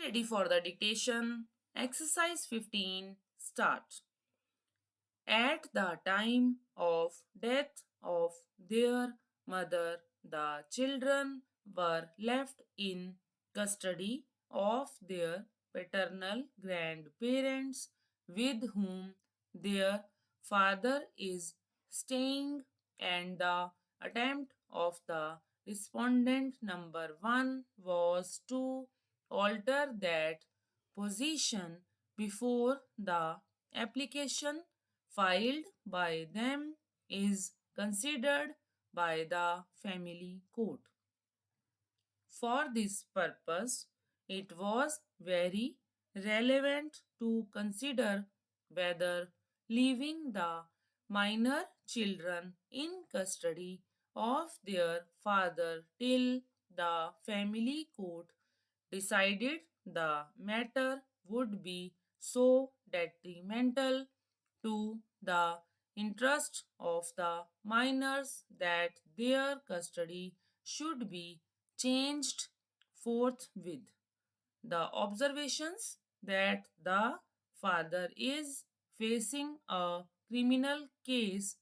ready for the dictation. Exercise 15. Start. At the time of death of their mother, the children were left in custody of their paternal grandparents with whom their father is staying, and the attempt of the respondent number 1 was to alter that position before the application filed by them is considered by the family court. For this purpose, it was very relevant to consider whether leaving the minor children in custody of their father till the family court decided the matter would be so detrimental to the interest of the minors that their custody should be changed forthwith. The observations that the father is facing a criminal case,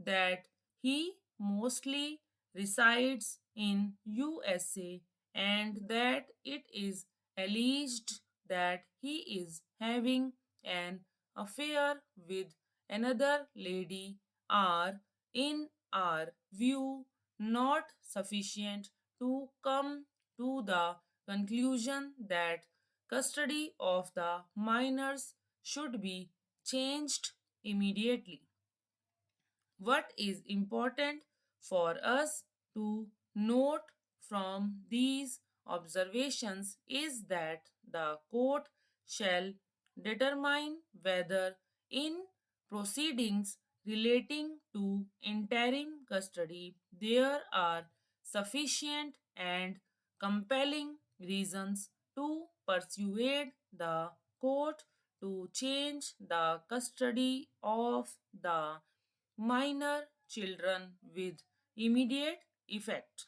that he mostly resides in USA, and that it is alleged that he is having an affair with another lady are, in our view, not sufficient to come to the conclusion that custody of the minors should be changed immediately. What is important for us to note from these observations is that the court shall determine whether, in proceedings relating to interim custody, there are sufficient and compelling reasons to persuade the court to change the custody of the minor children with immediate effect.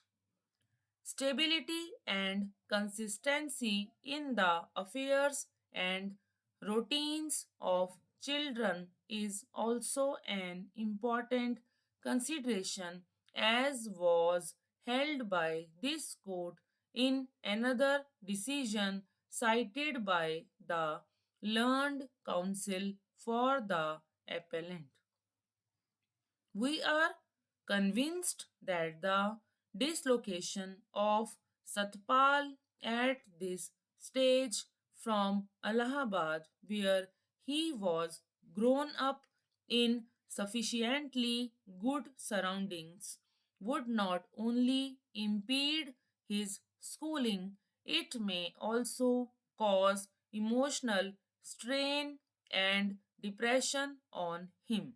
Stability and consistency in the affairs and routines of children is also an important consideration, as was held by this court in another decision cited by the learned counsel for the appellant. We are convinced that the dislocation of Satpal at this stage from Allahabad, where he was grown up in sufficiently good surroundings, would not only impede his schooling, it may also cause emotional strain and depression on him.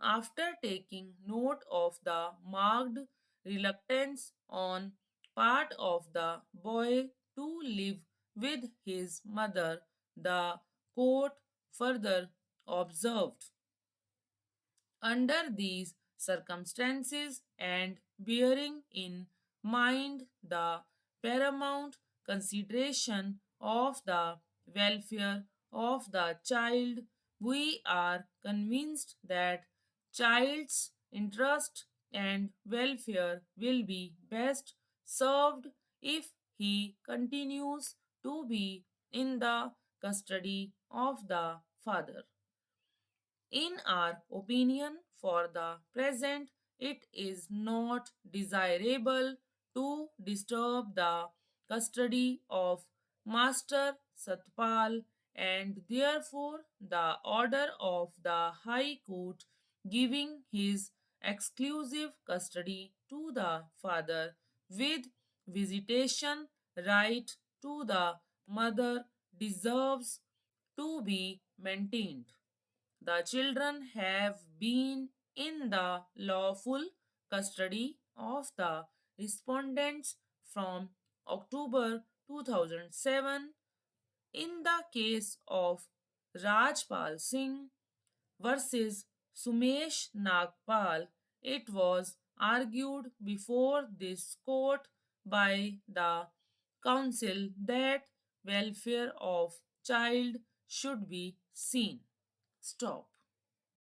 After taking note of the marked reluctance on part of the boy to live with his mother, the court further observed: under these circumstances, and bearing in mind the paramount consideration of the welfare of the child, we are convinced that child's interest and welfare will be best served if he continues to be in the custody of the father. In our opinion, for the present, it is not desirable to disturb the custody of Master Satpal, and therefore the order of the High Court giving his exclusive custody to the father with visitation right to the mother deserves to be maintained. The children have been in the lawful custody of the respondents from October 2007. In the case of Rajpal Singh versus Sumesh Nagpal, it was argued before this court by the council that welfare of child should be seen. Stop.